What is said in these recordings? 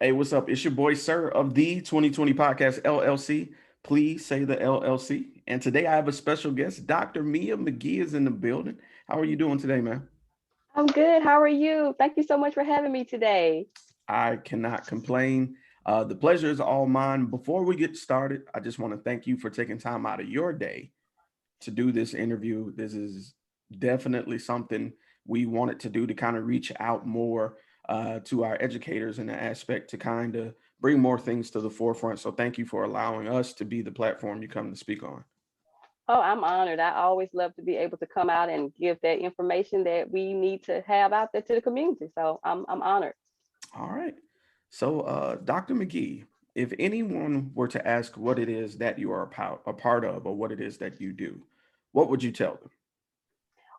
Hey, what's up? It's your boy Sir of the 2020 Podcast LLC. Please say the LLC. And today I have a special guest. Dr. Mia McGee is in the building. How are you doing today, man? I'm good. How are you? Thank you so much for having me today. I cannot complain. The pleasure is all mine. Before we get started, I just want to thank you for taking time out of your day to do this interview. This is definitely something we wanted to do to kind of reach out more to our educators in the aspect to kind of bring more things to the forefront. So thank you for allowing us to be the platform you come to speak on. Oh, I'm honored. I always love to be able to come out and give that information that we need to have out there to the community. So I'm honored. All right. So, Dr. McGee, if anyone were to ask what it is that you are a part of or what it is that you do, what would you tell them?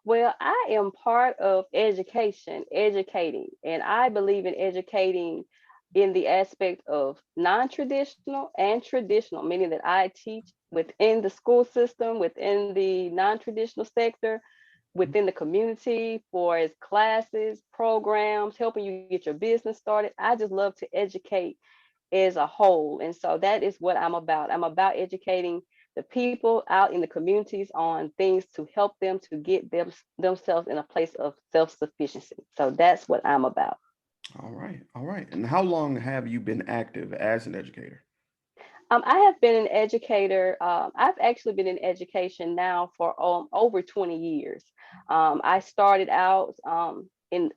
Well, I am part of education, educating, and I believe in educating in the aspect of non-traditional and traditional, meaning that I teach within the school system, within the non-traditional sector, within the community for as classes, programs, helping you get your business started. I just love to educate as a whole. And so that is what I'm about. I'm about educating the people out in the communities on things to help them to get themselves in a place of self-sufficiency. So that's what I'm about. All right. All right. And how long have you been active as an educator? I have been an educator. I've actually been in education now for over 20 years. I started out in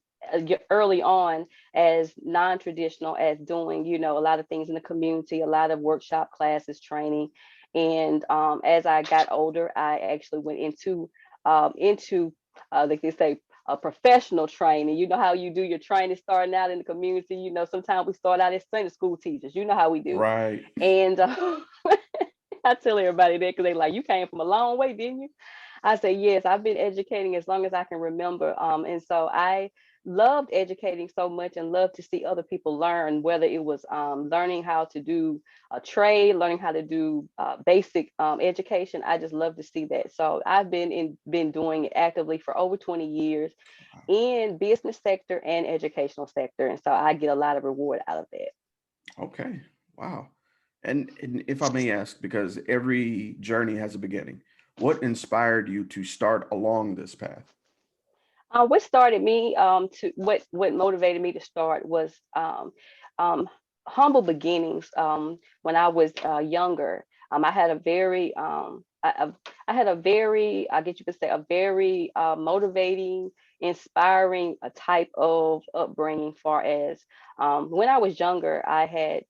early on as non-traditional, as doing, a lot of things in the community, a lot of workshop classes, training. And as I got older, I actually went into like they say, a professional training. You know how you do your training starting out in the community. Sometimes we start out as Sunday school teachers. You know how we do. Right. And I tell everybody that because they like, you came from a long way, didn't you? I say, yes, I've been educating as long as I can remember. And so I loved educating so much and loved to see other people learn, whether it was learning how to do a trade, learning how to do basic education. I just love to see that. So I've been doing it actively for over 20 years in business sector and educational sector. And so I get a lot of reward out of that. Okay. Wow. And if I may ask, because every journey has a beginning, what inspired you to start along this path? What started me to what motivated me to start was um, humble beginnings. When I was younger, I had a very I had a very, I guess you could say, a very motivating, inspiring a type of upbringing. Far as when I was younger, I had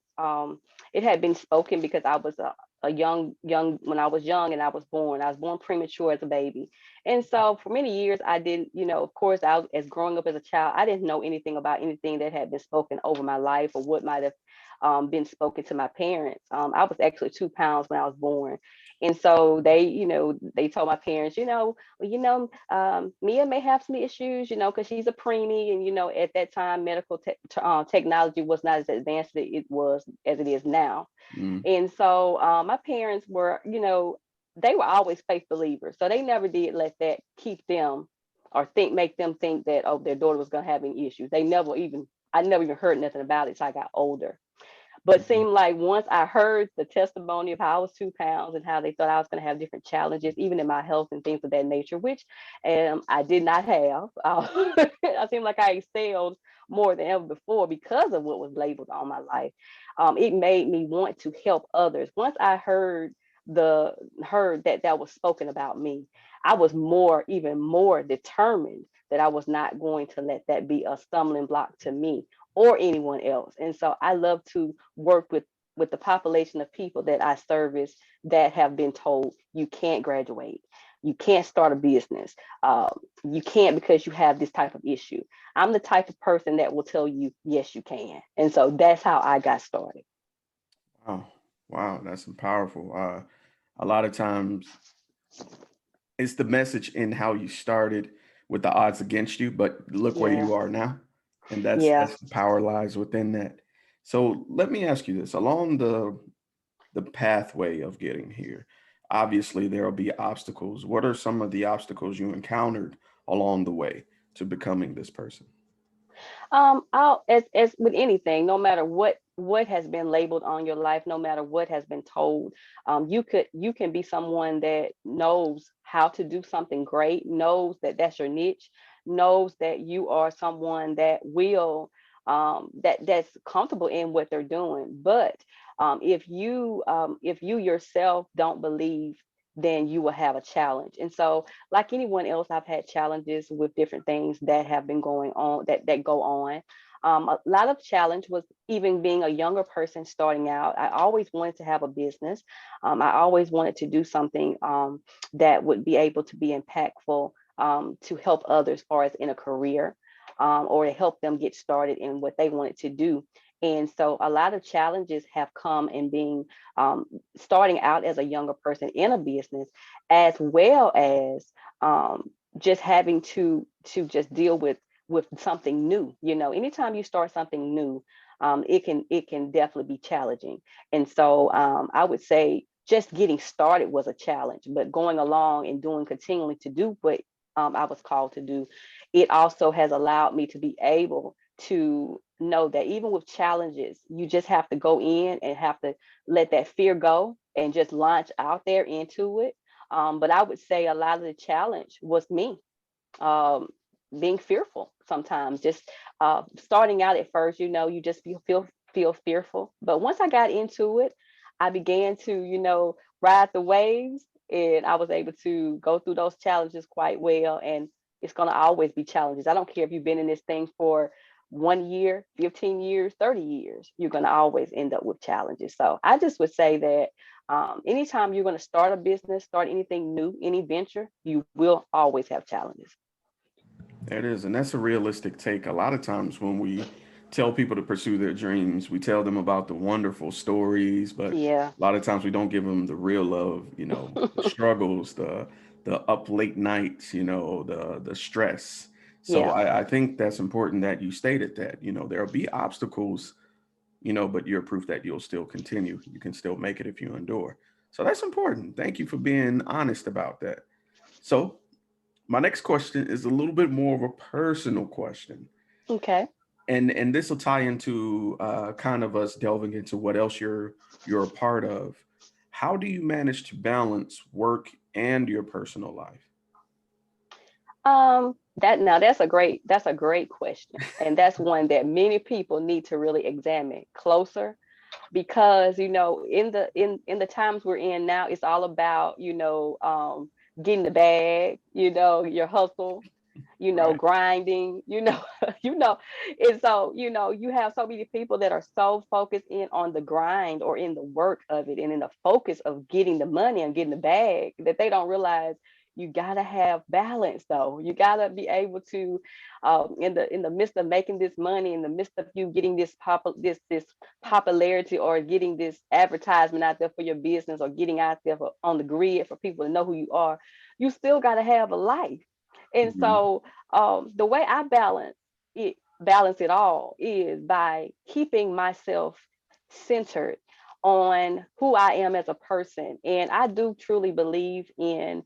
it had been spoken because I was a young when I was young and I was born premature as a baby. And so for many years, I didn't, of course, as growing up as a child, I didn't know anything about anything that had been spoken over my life or what might have been spoken to my parents. I was actually 2 pounds when I was born. And so they told my parents, well, Mia may have some issues, because she's a preemie. And, at that time, medical technology was not as advanced as it is now. Mm, And so my parents were, they were always faith believers. So they never did let that keep them or make them think that, oh, their daughter was going to have any issues. I never even heard nothing about it. So I got older. But it mhm. seemed like once I heard the testimony of how I was 2 pounds and how they thought I was going to have different challenges, even in my health and things of that nature, which I did not have. I seemed like I excelled more than ever before because of what was labeled on my life. It made me want to help others. Once I heard that was spoken about me, I was even more determined that I was not going to let that be a stumbling block to me or anyone else. And so I love to work with the population of people that I service that have been told you can't graduate, you can't start a business, you can't because you have this type of issue. I'm the type of person that will tell you yes you can. And so that's how I got started. Wow. Wow. That's powerful. A lot of times it's the message in how you started with the odds against you, but look where Yeah. you are now. And Yeah. that's the power lies within that. So let me ask you this. Along the pathway of getting here, obviously there will be obstacles. What are some of the obstacles you encountered along the way to becoming this person? I'll, as with anything, no matter what has been labeled on your life, no matter what has been told, you can be someone that knows how to do something great, knows that that's your niche, knows that you are someone that will that's comfortable in what they're doing. But if you yourself don't believe, then you will have a challenge. And so, like anyone else, I've had challenges with different things that have been going on, that go on. A lot of challenge was even being a younger person starting out. I always wanted to have a business. I always wanted to do something that would be able to be impactful, to help others, as far as in a career, or to help them get started in what they wanted to do. And so a lot of challenges have come in being starting out as a younger person in a business, as well as just having to just deal with something new. Anytime you start something new, it can definitely be challenging. And so I would say just getting started was a challenge, but going along and doing continually to do what I was called to do, it also has allowed me to be able to know that even with challenges, you just have to go in and have to let that fear go and just launch out there into it. But I would say a lot of the challenge was me, um, being fearful sometimes. Just starting out at first, you just feel fearful. But once I got into it, I began to, ride the waves, and I was able to go through those challenges quite well. And it's going to always be challenges. I don't care if you've been in this thing for 1 year, 15 years, 30 years, you're going to always end up with challenges. So I just would say that anytime you're going to start a business, start anything new, any venture, you will always have challenges. It is, and that's a realistic take. A lot of times when we tell people to pursue their dreams, we tell them about the wonderful stories, but Yeah. a lot of times we don't give them the real love, the struggles, the up late nights, the stress. So Yeah. I think that's important that you stated that, there'll be obstacles, but you're proof that you'll still continue. You can still make it if you endure. So that's important. Thank you for being honest about that. So my next question is a little bit more of a personal question, Okay. and this will tie into kind of us delving into what else you're a part of. How do you manage to balance work and your personal life? That's a great question. And that's one that many people need to really examine closer, because in the times we're in now, it's all about getting the bag, your hustle, Right. grinding, you know. And so, you have so many people that are so focused in on the grind or in the work of it and in the focus of getting the money and getting the bag, that they don't realize you gotta have balance. Though you gotta be able to, in the midst of making this money, in the midst of you getting this popularity, or getting this advertisement out there for your business, or getting out there on the grid for people to know who you are, you still gotta have a life. And Mhm. so the way I balance it all is by keeping myself centered on who I am as a person. And I truly believe in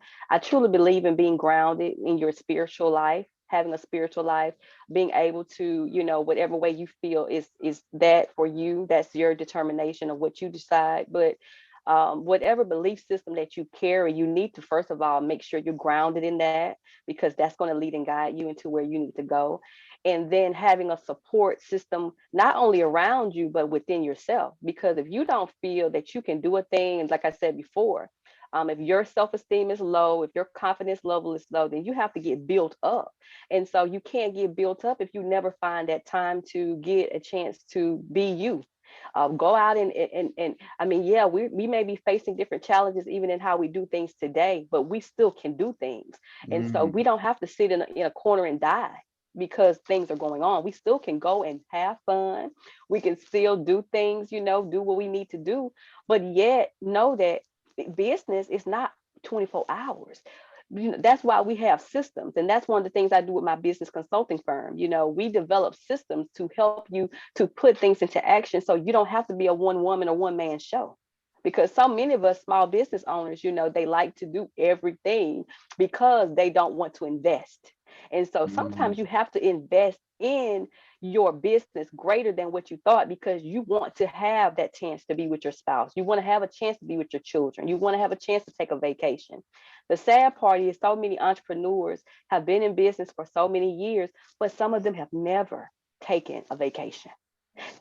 being grounded in your spiritual life, having a spiritual life, being able to, whatever way you feel is that for you, that's your determination of what you decide. But whatever belief system that you carry, you need to first of all make sure you're grounded in that, because that's going to lead and guide you into where you need to go. And then having a support system, not only around you, but within yourself. Because if you don't feel that you can do a thing, and like I said before, if your self-esteem is low, if your confidence level is low, then you have to get built up. And so you can't get built up if you never find that time to get a chance to be you. Go out and I mean, yeah, we may be facing different challenges even in how we do things today, but we still can do things. And so Mm. we don't have to sit in a corner and die because things are going on. We still can go and have fun. We can still do things, do what we need to do, but yet know that business is not 24 hours. That's why we have systems, and that's one of the things I do with my business consulting firm. We develop systems to help you to put things into action, so you don't have to be a one woman or one man show. Because so many of us small business owners, they like to do everything because they don't want to invest. And so Mm. sometimes you have to invest in your business greater than what you thought, because you want to have that chance to be with your spouse. You want to have a chance to be with your children. You want to have a chance to take a vacation. The sad part is so many entrepreneurs have been in business for so many years, but some of them have never taken a vacation.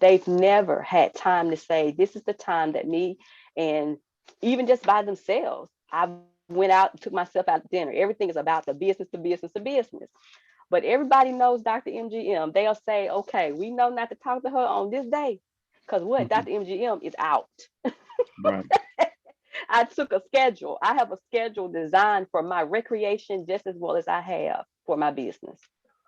They've never had time to say, this is the time that me, and even just by themselves, I went out and took myself out to dinner. Everything is about the business, the business, the business. But everybody knows Dr. MGM. They'll say, okay, we know not to talk to her on this day. Because what? Mhm. Dr. MGM is out. Right. I took a schedule. I have a schedule designed for my recreation just as well as I have for my business.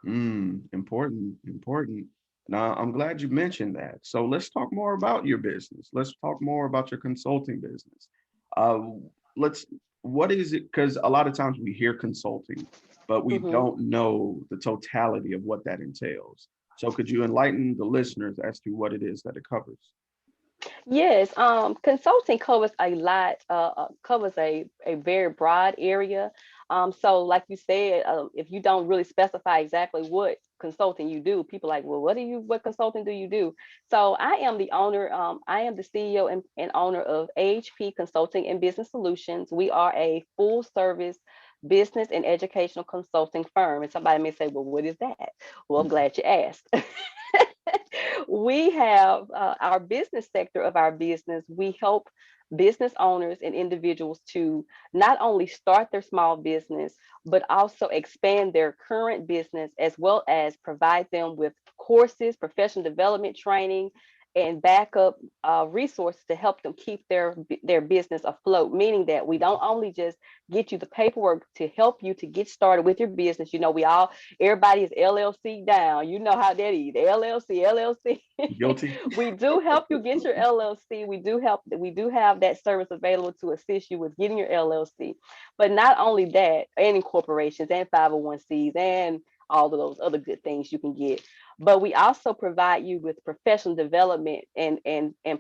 Important, important. Now, I'm glad you mentioned that. So let's talk more about your business. Let's talk more about your consulting business. Uh, let's, what is it? Because a lot of times we hear consulting, but we Mhm. don't know the totality of what that entails. So could you enlighten the listeners as to what it is that it covers? Yes, consulting covers a lot, covers a very broad area. So like you said, if you don't really specify exactly what consulting you do, people like, well, what consulting do you do? So I am the owner, I am the CEO and owner of AHP Consulting and Business Solutions. We are a full service business and educational consulting firm. And somebody may say, well, what is that? Well, I'm glad you asked. We have our business sector of our business. We help business owners and individuals to not only start their small business, but also expand their current business, as well as provide them with courses, professional development training, and backup resources to help them keep their business afloat. Meaning that we don't only just get you the paperwork to help you to get started with your business. You know, everybody is LLC down. You know how that is. LLC, LLC. Guilty? We do help you get your LLC. We do have that service available to assist you with getting your LLC. But not only that, and incorporations and 501(c)s and all of those other good things you can get. But we also provide you with professional development and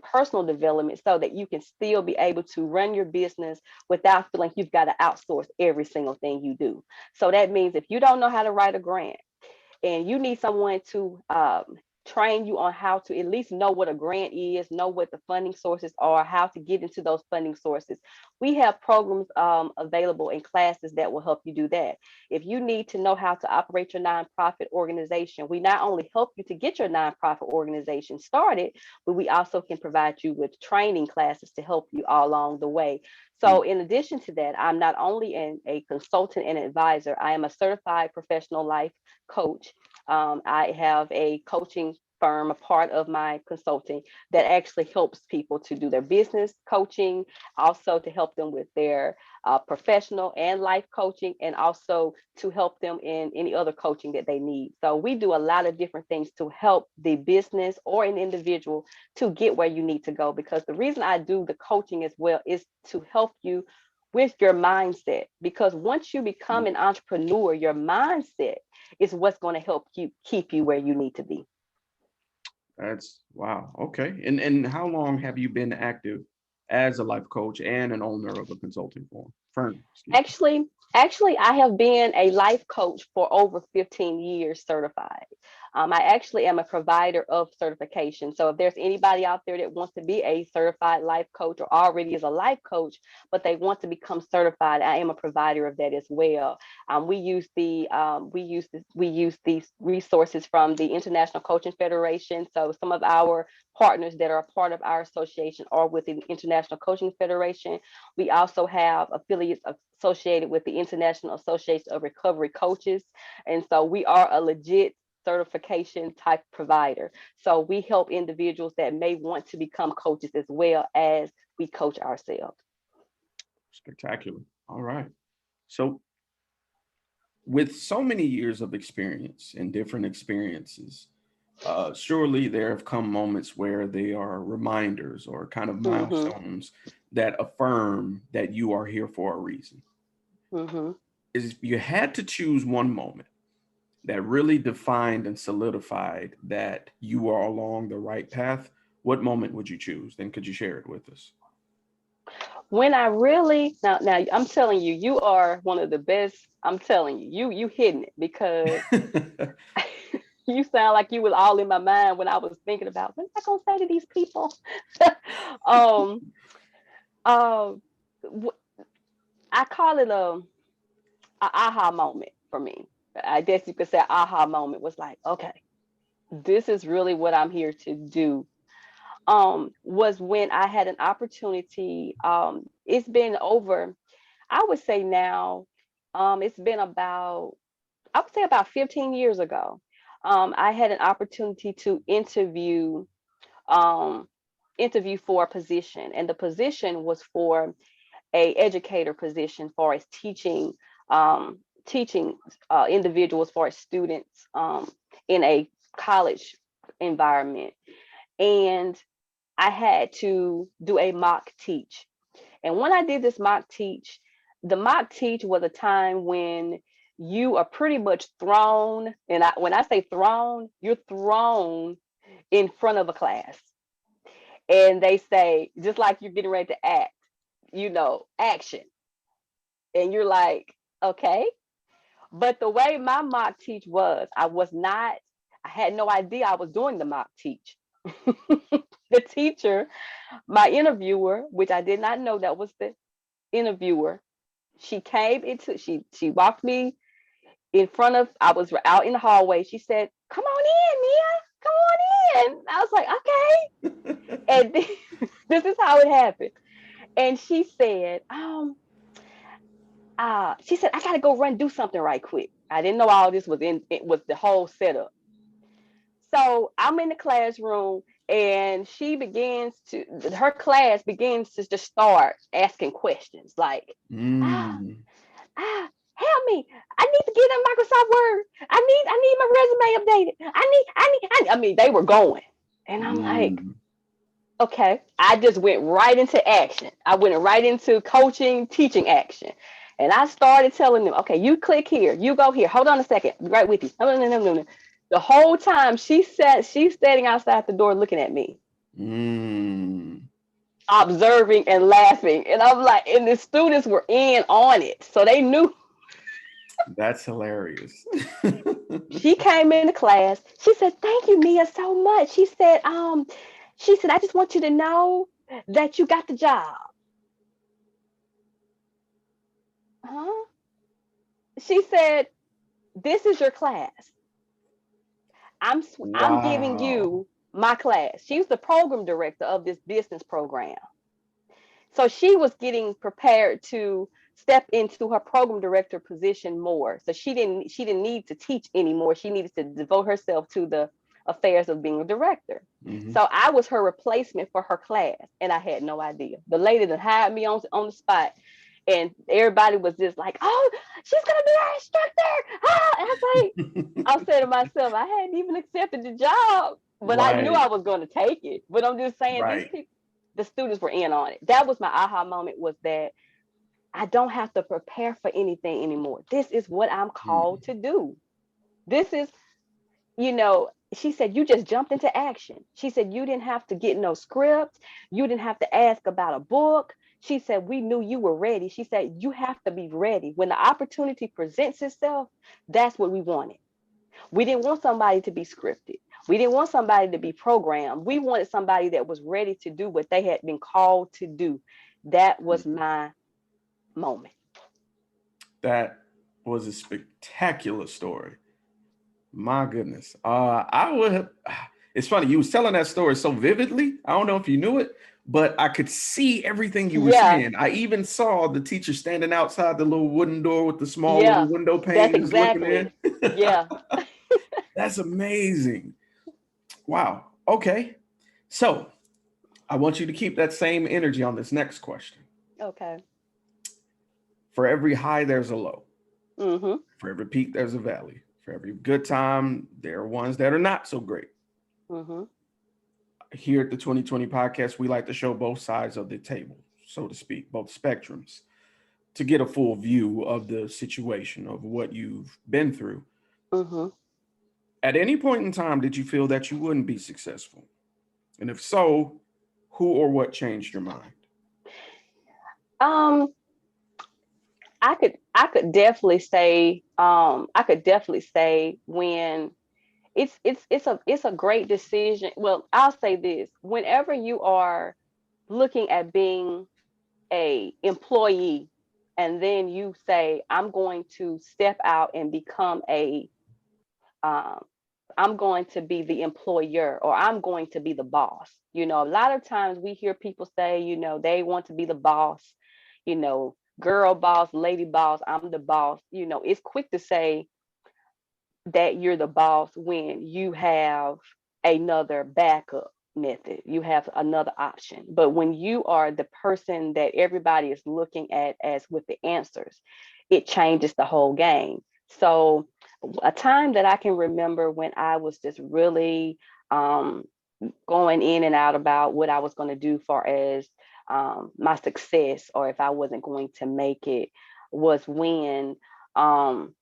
personal development so that you can still be able to run your business without feeling you've got to outsource every single thing you do. So that means if you don't know how to write a grant and you need someone to train you on how to at least know what a grant is, know what the funding sources are, how to get into those funding sources. We have programs available in classes that will help you do that. If you need to know how to operate your nonprofit organization, we not only help you to get your nonprofit organization started, but we also can provide you with training classes to help you all along the way. Mm. So, in addition to that, I'm not only a consultant and advisor, I am a certified professional life coach. I have a coaching firm, a part of my consulting, that actually helps people to do their business coaching, also to help them with their professional and life coaching, and also to help them in any other coaching that they need. So we do a lot of different things to help the business or an individual to get where you need to go. Because the reason I do the coaching as well is to help you with your mindset. Because once you become an entrepreneur, your mindset is what's going to help you keep you where you need to be. That's wow. Okay. And how long have you been active as a life coach and an owner of a consulting firm? Excuse me. Actually, actually, I have been a life coach for over 15 years certified. I actually am a provider of certification. So if there's anybody out there that wants to be a certified life coach or already is a life coach, but they want to become certified, I am a provider of that as well. We use these resources from the International Coaching Federation. So some of our partners that are a part of our association are with the International Coaching Federation. We also have affiliates associated with the International Association of Recovery Coaches. And so we are a legit certification type provider. So we help individuals that may want to become coaches as well as we coach ourselves. Spectacular. All right. So with so many years of experience and different experiences, surely there have come moments where they are reminders or kind of Mm-hmm. milestones that affirm that you are here for a reason. Mm-hmm. Is if you had to choose one moment that really defined and solidified that you are along the right path, what moment would you choose? Then could you share it with us? When I really now I'm telling you, you are one of the best. I'm telling you, you hitting it because You sound like you was all in my mind when I was thinking about what am I gonna say to these people. um, uh, w- I call it a aha moment for me. I guess you could say aha moment was like, okay, this is really what I'm here to do. Was when I had an opportunity. It's been over, I would say now, it's been about, I would say about 15 years ago. I had an opportunity to um, interview for a position, and the position was for a educator position for as teaching individuals for students in a college environment, and I had to do a mock teach. And when I did this mock teach, the mock teach was a time when you are pretty much thrown, and when I say thrown, you're thrown in front of a class, and they say, just like you're getting ready to act, action, and you're like, okay. But the way my mock teach was, I had no idea I was doing the mock teach. The teacher, my interviewer, which I did not know that was the interviewer, she walked me in front of, I was out in the hallway. She said, "Come on in, Mia. Come on in." I was like, okay. And this is how it happened. And she said, "I gotta go run do something right quick." I didn't know all this was in it was the whole setup. So I'm in the classroom, and her class begins to just start asking questions like, ah, Mm, help me. I need to get in Microsoft Word. I need my resume updated. I mean, they were going. And I'm like, mm. okay. I just went right into action. I went right into coaching, teaching action. And I started telling them, okay, you click here, you go here. Hold on a second. I'll be right with you. No, no, no, no, no. The whole time she's standing outside the door looking at me, Mm. observing and laughing. And I'm like, and the students were in on it. So they knew. That's hilarious. She came into class. She said, "Thank you, Mia, so much." She said, "I just want you to know that you got the job." Huh? She said, "This is your class. I'm giving Wow. you my class." She was the program director of this business program. So she was getting prepared to step into her program director position more. So she didn't need to teach anymore. She needed to devote herself to the affairs of being a director. Hmm. So I was her replacement for her class, and I had no idea. The lady that hired me on the spot, and everybody was just like, "Oh, she's gonna be our instructor!" Ah! And I said to myself, I hadn't even accepted the job, but I knew Right, I was going to take it. But I'm just saying, these right. people, the students were in on it. That was my aha moment, was that I don't have to prepare for anything anymore. This is what I'm called Mm. to do. This is, she said, "You just jumped into action." She said, "You didn't have to get no script. You didn't have to ask about a book." She said, "We knew you were ready." She said, "You have to be ready. When the opportunity presents itself, that's what we wanted. We didn't want somebody to be scripted. We didn't want somebody to be programmed. We wanted somebody that was ready to do what they had been called to do." That was my moment. That was a spectacular story. My goodness. I would have. It's funny. You was telling that story so vividly. I don't know if you knew it, but I could see everything you were Yeah, saying. I even saw the teacher standing outside the little wooden door with the small little yeah, window that's pane, just looking exactly. in. Yeah. That's amazing. Wow. Okay. So I want you to keep that same energy on this next question. Okay. For every high, there's a low. Mm-hmm. For every peak, there's a valley. For every good time, there are ones that are not so great. Mm-hmm. Here at the 2020 podcast, we like to show both sides of the table, so to speak, both spectrums, to get a full view of the situation of what you've been through. Mm-hmm. At any point in time, did you feel that you wouldn't be successful? And if so, who or what changed your mind? Um, I could definitely say when it's a great decision. Well, I'll say this: whenever you are looking at being a employee, and then you say, I'm going to step out and become a um, I'm going to be the employer, or I'm going to be the boss. A lot of times we hear people say, they want to be the boss, girl boss, lady boss, I'm the boss. It's quick to say that you're the boss when you have another backup method, you have another option. But when you are the person that everybody is looking at as with the answers, it changes the whole game. So a time that I can remember when I was just really um, going in and out about what I was going to do far as my success, or if I wasn't going to make it, was when um,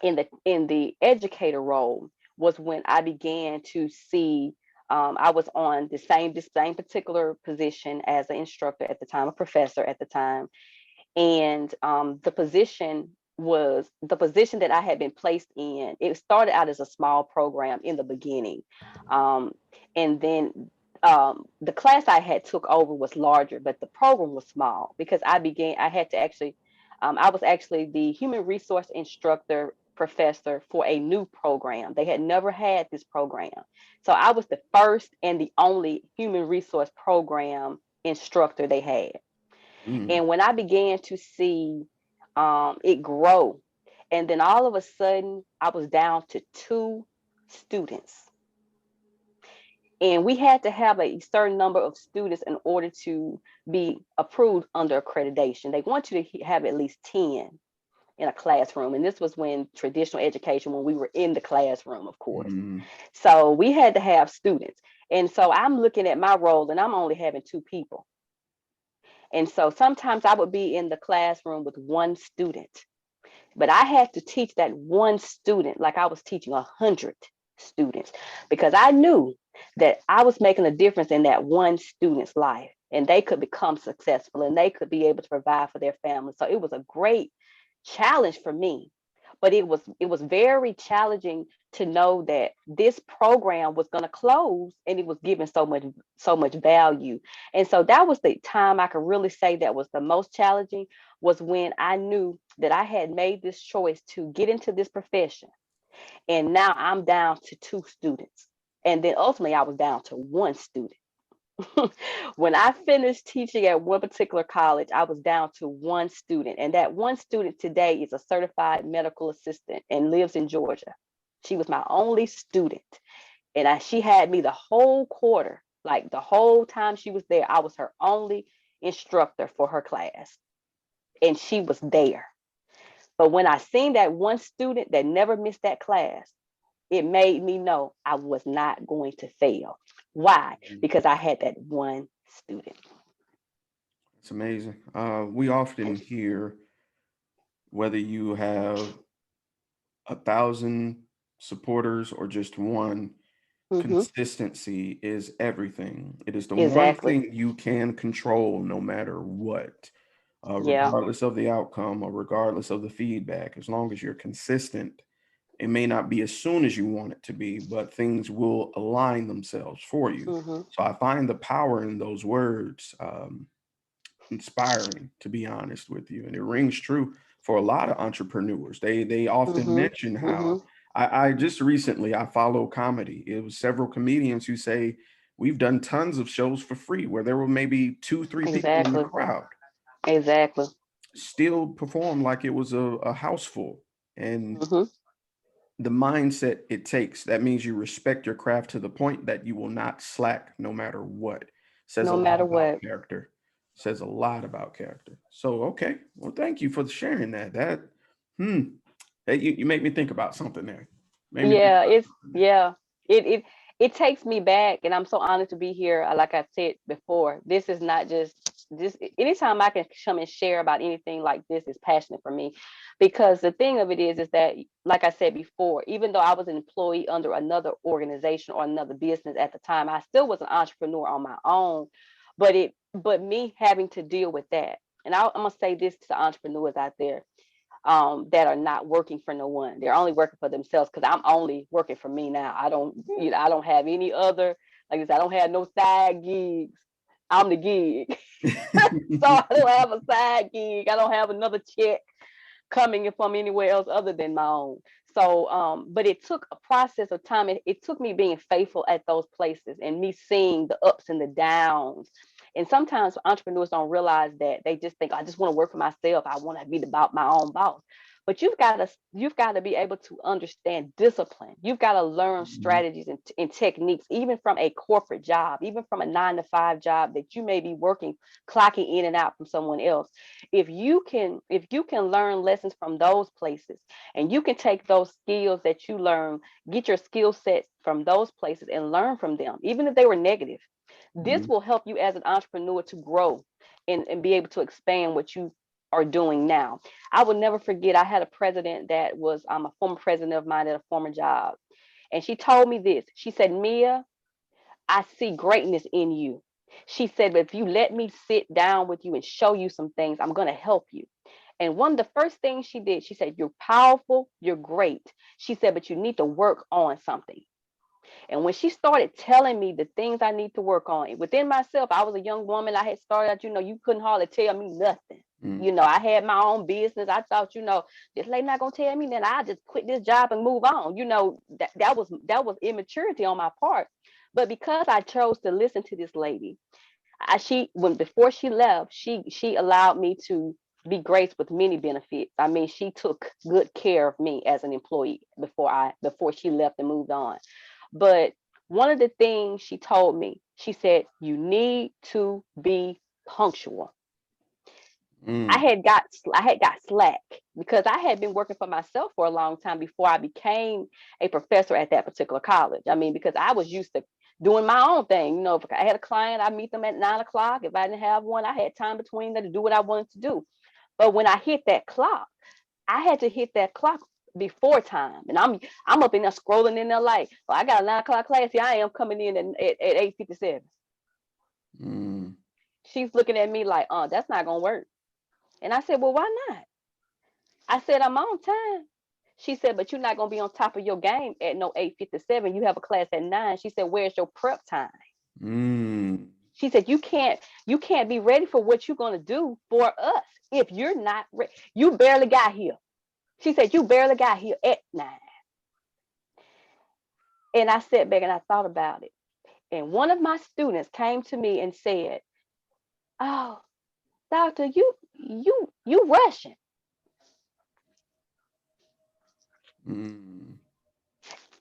in the educator role, was when I began to see I was on the same particular position as an instructor at the time, a professor at the time, and the position that I had been placed in. It started out as a small program in the beginning, um, and then the class I had took over was larger, but the program was small because I had to actually, I was actually the human resource instructor professor for a new program. They had never had this program. So I was the first and the only human resource program instructor they had. Mm, And when I began to see it grow, and then all of a sudden I was down to two students, and we had to have a certain number of students in order to be approved under accreditation. They want you to have at least 10 in a classroom. And this was when traditional education, when we were in the classroom, of course. mm, So we had to have students. And so I'm looking at my role and I'm only having two people. And so sometimes I would be in the classroom with one student, but I had to teach that one student like I was teaching 100 students, because I knew that I was making a difference in that one student's life, and they could become successful and they could be able to provide for their family. So it was a great challenge for me, but it was very challenging to know that this program was going to close and it was giving so much value. And so that was the time I could really say that was the most challenging, was when I knew that I had made this choice to get into this profession, and now I'm down to two students, and then ultimately I was down to one student. When I finished teaching at one particular college, I was down to one student. And that one student today is a certified medical assistant and lives in Georgia. She was my only student. And she had me the whole quarter, like the whole time she was there. I was her only instructor for her class. And she was there. But when I seen that one student that never missed that class, it made me know I was not going to fail. Why? mm. Because I had that one student. It's amazing. We often Thank you. hear whether you have 1,000 supporters or just one, Hmm. consistency is everything. It is the one Exactly. thing you can control no matter what, Yeah. regardless of the outcome or regardless of the feedback. As long as you're consistent, it may not be as soon as you want it to be, but things will align themselves for you. Hmm. So I find the power in those words inspiring, to be honest with you, and it rings true for a lot of entrepreneurs. They often Hmm. mention Hmm. how I just recently I follow comedy. It was several comedians who say we've done tons of shows for free where there were maybe two, three people in the Exactly. crowd, Exactly. still perform like it was a house full. And Hmm. the mindset it takes, that means you respect your craft to the point that you will not slack no matter what. Says a No lot matter about what. character. Says a lot about character. So okay, well, thank you for sharing that. Hmm, you make me think about something there. Made me think Yeah, about it's something there. yeah. It takes me back, and I'm so honored to be here. Like I said before, this is not just this. Anytime I can come and share about anything like this is passionate for me, because the thing of it is that, like I said before, even though I was an employee under another organization or another business at the time, I still was an entrepreneur on my own. But me having to deal with that, and I'm gonna say this to entrepreneurs out there: that are not working for no one. They're only working for themselves, because I'm only working for me now. I don't, I don't have any other, like I said, I don't have no side gigs. I'm the gig. So I don't have a side gig. I don't have another check coming in from anywhere else other than my own. So, but it took a process of time. It took me being faithful at those places and me seeing the ups and the downs. And sometimes entrepreneurs don't realize that. They just think, I just want to work for myself. I want to be about my own boss. But you've got to be able to understand discipline. You've got to learn Mhm. strategies and techniques, even from a corporate job, even from a 9 to 5 job that you may be working, clocking in and out from someone else. If you can learn lessons from those places, and you can take those skills that you learn, get your skill sets from those places and learn from them, even if they were negative, this Mhm. will help you as an entrepreneur to grow and be able to expand what you are doing now. I will never forget, I had a president that was a former president of mine at a former job. And she told me this. She said, Mia, I see greatness in you. She said, but if you let me sit down with you and show you some things, I'm going to help you. And one of the first things she did, she said, you're powerful, you're great. She said, but you need to work on something. And when she started telling me the things I need to work on within myself, I was a young woman. I had started out, you couldn't hardly tell me nothing. Mhm. I had my own business. I thought, this lady not gonna tell me that I just quit this job and move on. That was immaturity on my part. But because I chose to listen to this lady, before she left, she allowed me to be graced with many benefits. I mean, she took good care of me as an employee before she left and moved on. But one of the things she told me, she said, you need to be punctual. I Mm. had got I had got slack because I had been working for myself for a long time before I became a professor at that particular college. I mean, because I was used to doing my own thing. If I had a client, I meet them at 9 o'clock. If I didn't have one, I had time between them to do what I wanted to do. But when I hit that clock, I had to hit that clock before time. And I'm up in there scrolling in there like, well, I got a 9 o'clock class. Here I am coming in at 8:57. Mm. She's looking at me like, that's not gonna work. And I said, well, why not? I said, I'm on time. She said, but you're not gonna be on top of your game at no 8:57. You have a class at 9. She said, where's your prep time? Mm. She said, you can't be ready for what you're gonna do for us if you're not ready. You barely got here. She said, you barely got here at 9. And I sat back and I thought about it. And one of my students came to me and said, oh, doctor, you rushing. Mm.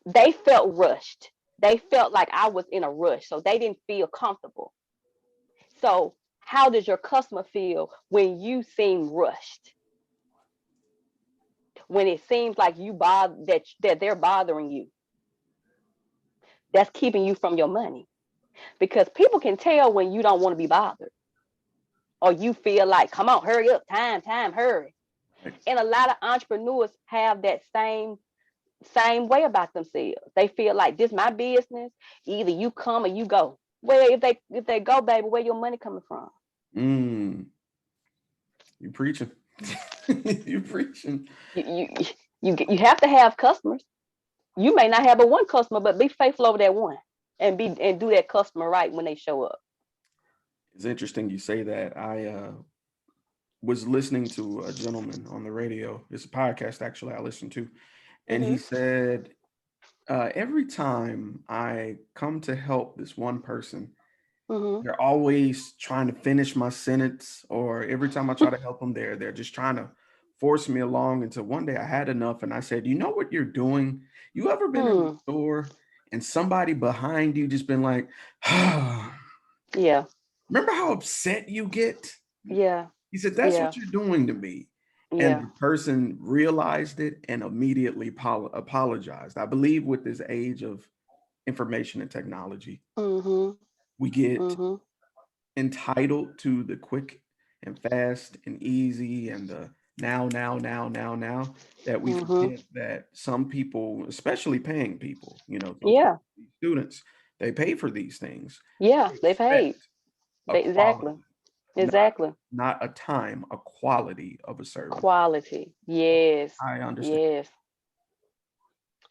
They felt rushed. They felt like I was in a rush, so they didn't feel comfortable. So how does your customer feel when you seem rushed? When it seems like you bother that they're bothering you, that's keeping you from your money. Because people can tell when you don't want to be bothered, or you feel like, come on, hurry up, time, hurry. Right. And a lot of entrepreneurs have that same way about themselves. They feel like, this my business. Either you come or you go. Well, if they go, baby, where your money coming from? Mm. You preaching. You preaching. You have to have customers. You may not have but one customer, but be faithful over that one, and do that customer right when they show up. It's interesting you say that. I was listening to a gentleman on the radio. It's a podcast actually I listened to, and he Hmm. said, every time I come to help this one person, Hmm. they're always trying to finish my sentence, or every time I try to help them, they're just trying to force me along. Until one day I had enough, and I said, "You know what you're doing? You ever been in the Hmm. store and somebody behind you just been like, Yeah. remember how upset you get?" Yeah. He said, "That's Yeah. what you're doing to me." And Yeah. the person realized it and immediately apologized. I believe with this age of information and technology, Hmm. we get Hmm. entitled to the quick and fast and easy and the now, that we Hmm. forget that some people, especially paying people, some people, Yeah. students, they pay for these things. Yeah. They They expect paid. a Exactly. quality. not Exactly. not a time, a quality of a service. Quality. Yes. I understand. Yes.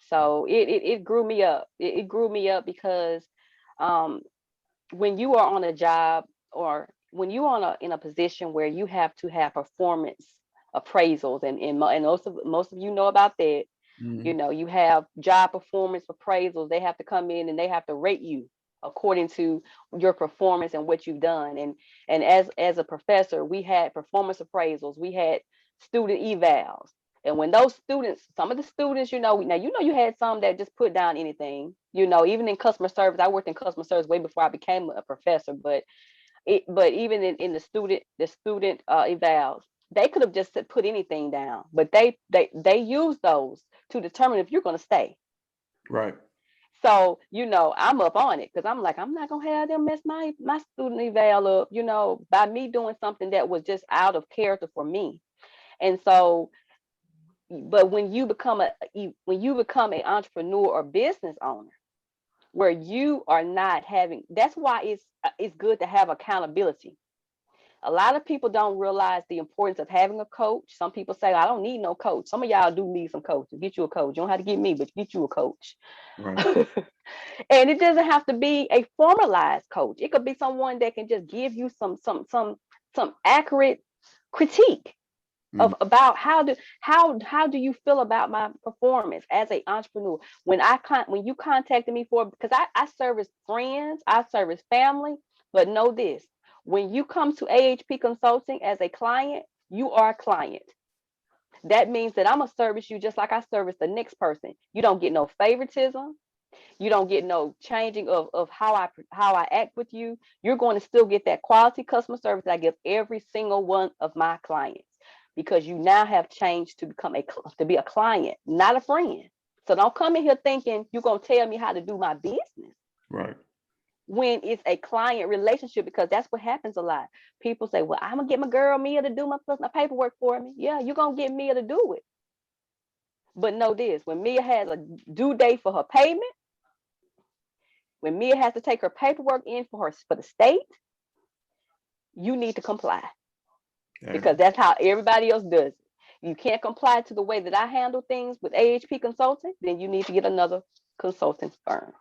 So it grew me up. It grew me up because um, when you are on a job, or when you are in a position where you have to have performance appraisals, and most of you know about that. You Mhm. know, you have job performance appraisals. They have to come in and they have to rate you according to your performance and what you've done. And as a professor, we had performance appraisals. We had student evals. And when those students, some of the students, now you had some that just put down anything. Even in customer service, I worked in customer service way before I became a professor. But even in the student evals, they could have just put anything down, but they use those to determine if you're going to stay. Right. So I'm up on it because I'm like, I'm not gonna have them mess my student eval up, by me doing something that was just out of character for me. And so, but when you become an entrepreneur or business owner, where you are not having, that's why it's good to have accountability. A lot of people don't realize the importance of having a coach. Some people say, I don't need no coach. Some of y'all do need some coaches. Get you a coach. You don't have to get me, but get you a coach. Right. And it doesn't have to be a formalized coach. It could be someone that can just give you some accurate critique Mhm. of about how do you feel about my performance as an entrepreneur. When you contacted me for, because I service friends, I service family, but know this: when you come to AHP Consulting as a client, you are a client. That means that I'm gonna service you just like I service the next person. You don't get no favoritism. You don't get no changing of how I act with you. You're going to still get that quality customer service that I give every single one of my clients, because you now have changed to be a client, not a friend. So don't come in here thinking you're going to tell me how to do my business Right. when it's a client relationship, because that's what happens a lot. People say, well, I'm going to get my girl Mia to do my paperwork for me. Yeah, you're going to get Mia to do it. But know this: when Mia has a due date for her payment, when Mia has to take her paperwork in for the state, you need to comply, There it because is. that's how everybody else does it. You can't comply to the way that I handle things with AHP Consulting, then you need to get another consulting firm.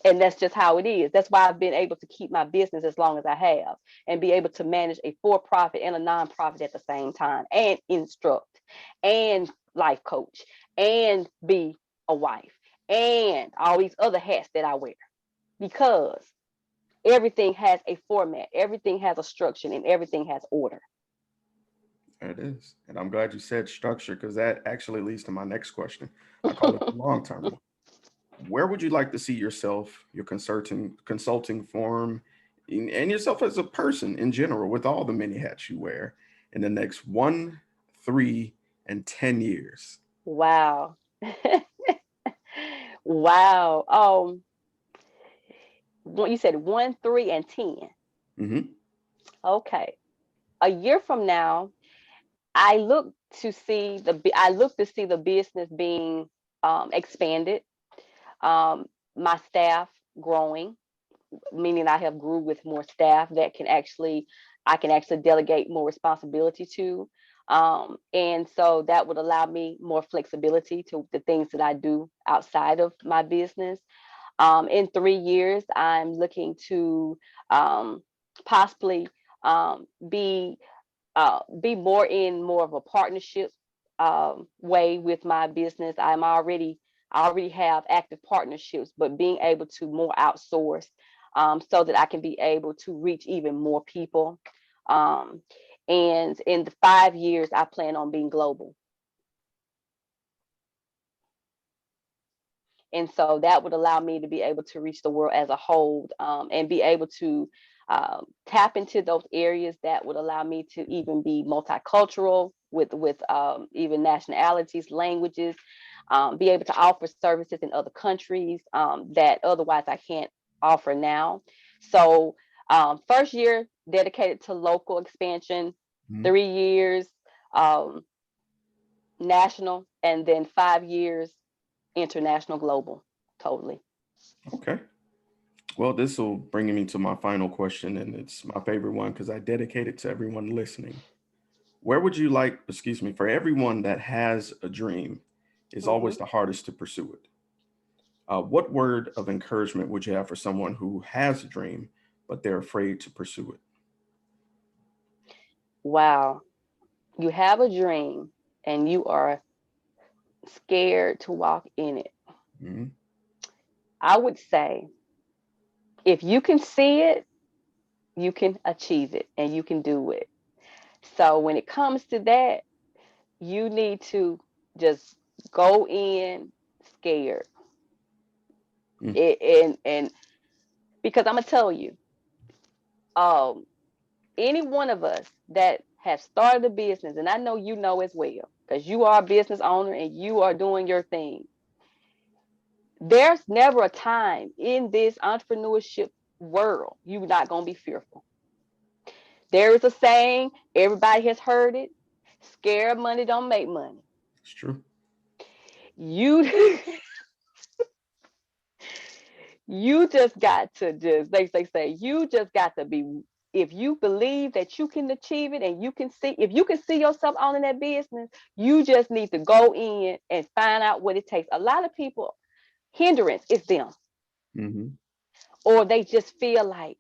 And that's just how it is. That's why I've been able to keep my business as long as I have, and be able to manage a for-profit and a nonprofit at the same time, and instruct, and life coach, and be a wife, and all these other hats that I wear, because everything has a format, everything has a structure, and everything has order. There it is. And I'm glad you said structure, because that actually leads to my next question. I call it the long term one. Where would you like to see yourself, your consulting firm, and yourself as a person in general, with all the many hats you wear, in the next 1, 3, and 10 years? Wow. Wow. What you said, 1, 3, and 10. Hmm. Okay. A year from now, I look I look to see the business being expanded, my staff growing, meaning I have grew with more staff that I can actually delegate more responsibility to. And so that would allow me more flexibility to the things that I do outside of my business. In 3 years, I'm looking to possibly be more of a partnership way with my business. I already have active partnerships, but being able to more outsource, so that I can be able to reach even more people. Um, and in the 5 years, I plan on being global. And so that would allow me to be able to reach the world as a whole, and be able to tap into those areas that would allow me to even be multicultural with even nationalities, languages, be able to offer services in other countries that otherwise I can't offer now. So first year dedicated to local expansion, Hmm. 3 years um, national, and then 5 years international, global, totally. Okay. Well, this will bring me to my final question, and it's my favorite one because I dedicate it to everyone listening. Where would you like, excuse me, for everyone that has a dream, is Hmm. always the hardest to pursue it. What word of encouragement would you have for someone who has a dream, but they're afraid to pursue it? Wow. You have a dream and you are scared to walk in it. Mhm. I would say if you can see it, you can achieve it and you can do it. So when it comes to that, you need to just go in scared. Mm. And because I'm gonna tell you, um, any one of us that have started a business, and I know you know as well, because you are a business owner and you are doing your thing. There's never a time in this entrepreneurship world you're not gonna be fearful. There is a saying, everybody has heard it: scared money don't make money. It's true. You you just got to just they say you just got to be, if you believe that you can achieve it and you can see, if you can see yourself owning that business, you just need to go in and find out what it takes. A lot of people hindrance is them, Hmm. or they just feel like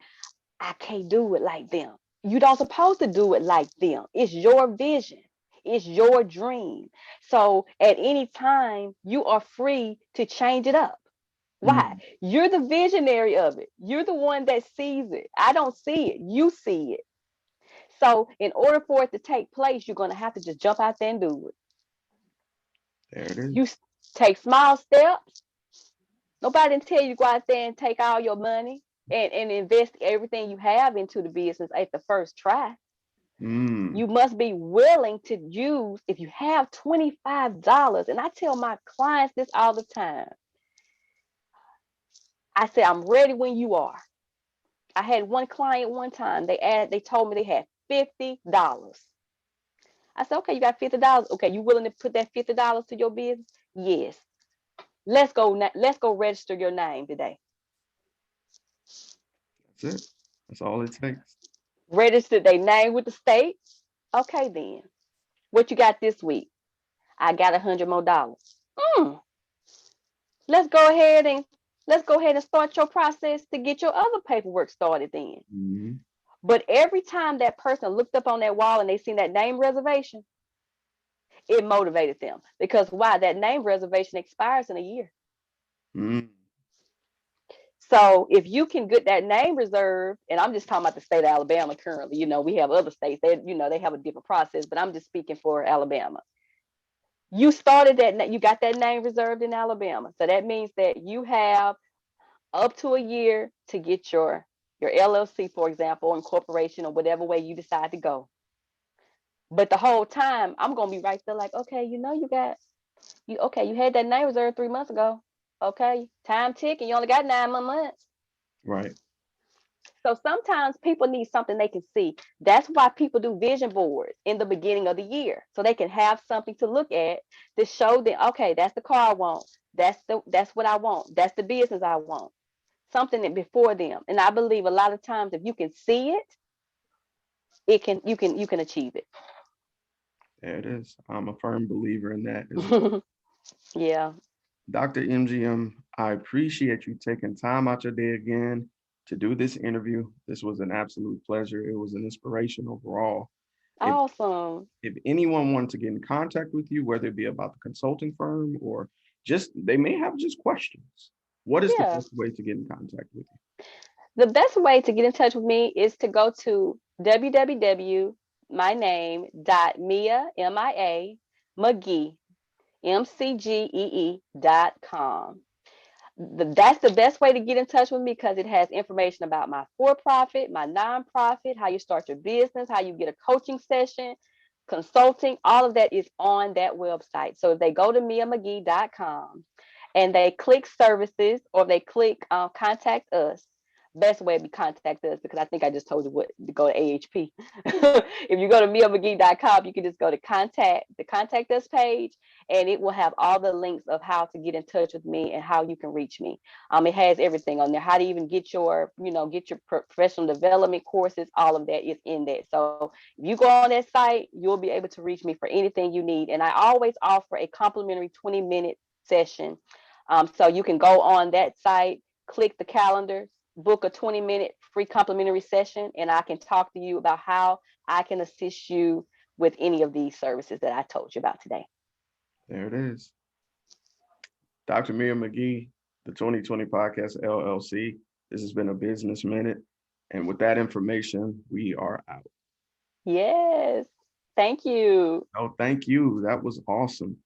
I can't do it like them. You don't supposed to do it like them. It's your vision. It's your dream. So at any time, you are free to change it up. Why? Mm. You're the visionary of it. You're the one that sees it. I don't see it. You see it. So in order for it to take place, you're going to have to just jump out there and do it. There it You is. take small steps. Nobody didn't tell you to go out there and take all your money and invest everything you have into the business at the first try. Mm. You must be willing to use, if you have $25, and I tell my clients this all the time. I say, I'm ready when you are. I had one client one time, they told me they had $50. I said, okay, you got $50. Okay, you willing to put that $50 to your business? Yes. Let's go register your name today. That's it. That's all it takes. Register their name with the state. Okay, then. What you got this week? I got $100 more. Mm, let's go ahead and start your process to get your other paperwork started then. Hmm. But every time that person looked up on that wall and they seen that name reservation, it motivated them. Because why? That name reservation expires in a year. Mm. So if you can get that name reserved, and I'm just talking about the state of Alabama currently, we have other states that, they have a different process, but I'm just speaking for Alabama. You started that, you got that name reserved in Alabama. So that means that you have up to a year to get your LLC, for example, or incorporation, or whatever way you decide to go. But the whole time I'm gonna be right there, like, okay, you had that name reserved 3 months ago. Okay, time ticking. You only got 9 more months. Right. So sometimes people need something they can see. That's why people do vision boards in the beginning of the year, so they can have something to look at to show them, okay, that's the car I want. That's what I want. That's the business I want. Something that before them. And I believe a lot of times if you can see it, you can achieve There it is. I'm a firm believer in that as well. it. Yeah. Dr. MGM, I appreciate you taking time out your day again to do this interview. This was an absolute pleasure. It was an inspiration overall. If Awesome. if anyone wanted to get in contact with you, whether it be about the consulting firm or just they may have just questions, what is the Yeah. best way to get in contact with The best way to get in touch with me is to go to www my name dot Mia MIA McGee MCGEE.com. That's the best way to get in touch with me because it has information about my for profit, my nonprofit, how you start your business, how you get a coaching session, consulting. All of that is on that website. So if they go to miamcgee.com and they click services, or they click contact us, best way to contact us, because I think I just told you what to go to AHP. If you go to miamcgee.com, you can just go to the contact us page, and it will have all the links of how to get in touch with me and how you can reach me. It has everything on there, how to even get your, get your professional development courses, all of that is in that. So if you go on that site, you'll be able to reach me for anything you need. And I always offer a complimentary 20-minute session. So you can go on that site, click the calendar, book a 20-minute free complimentary session, and I can talk to you about how I can assist you with any of these services that I told you about today. There it is. Dr. Miriam McGee, the 2020 Podcast LLC. This has been a Business Minute. And with that information, we are out. Yes. Thank you. Oh, thank you. That was awesome.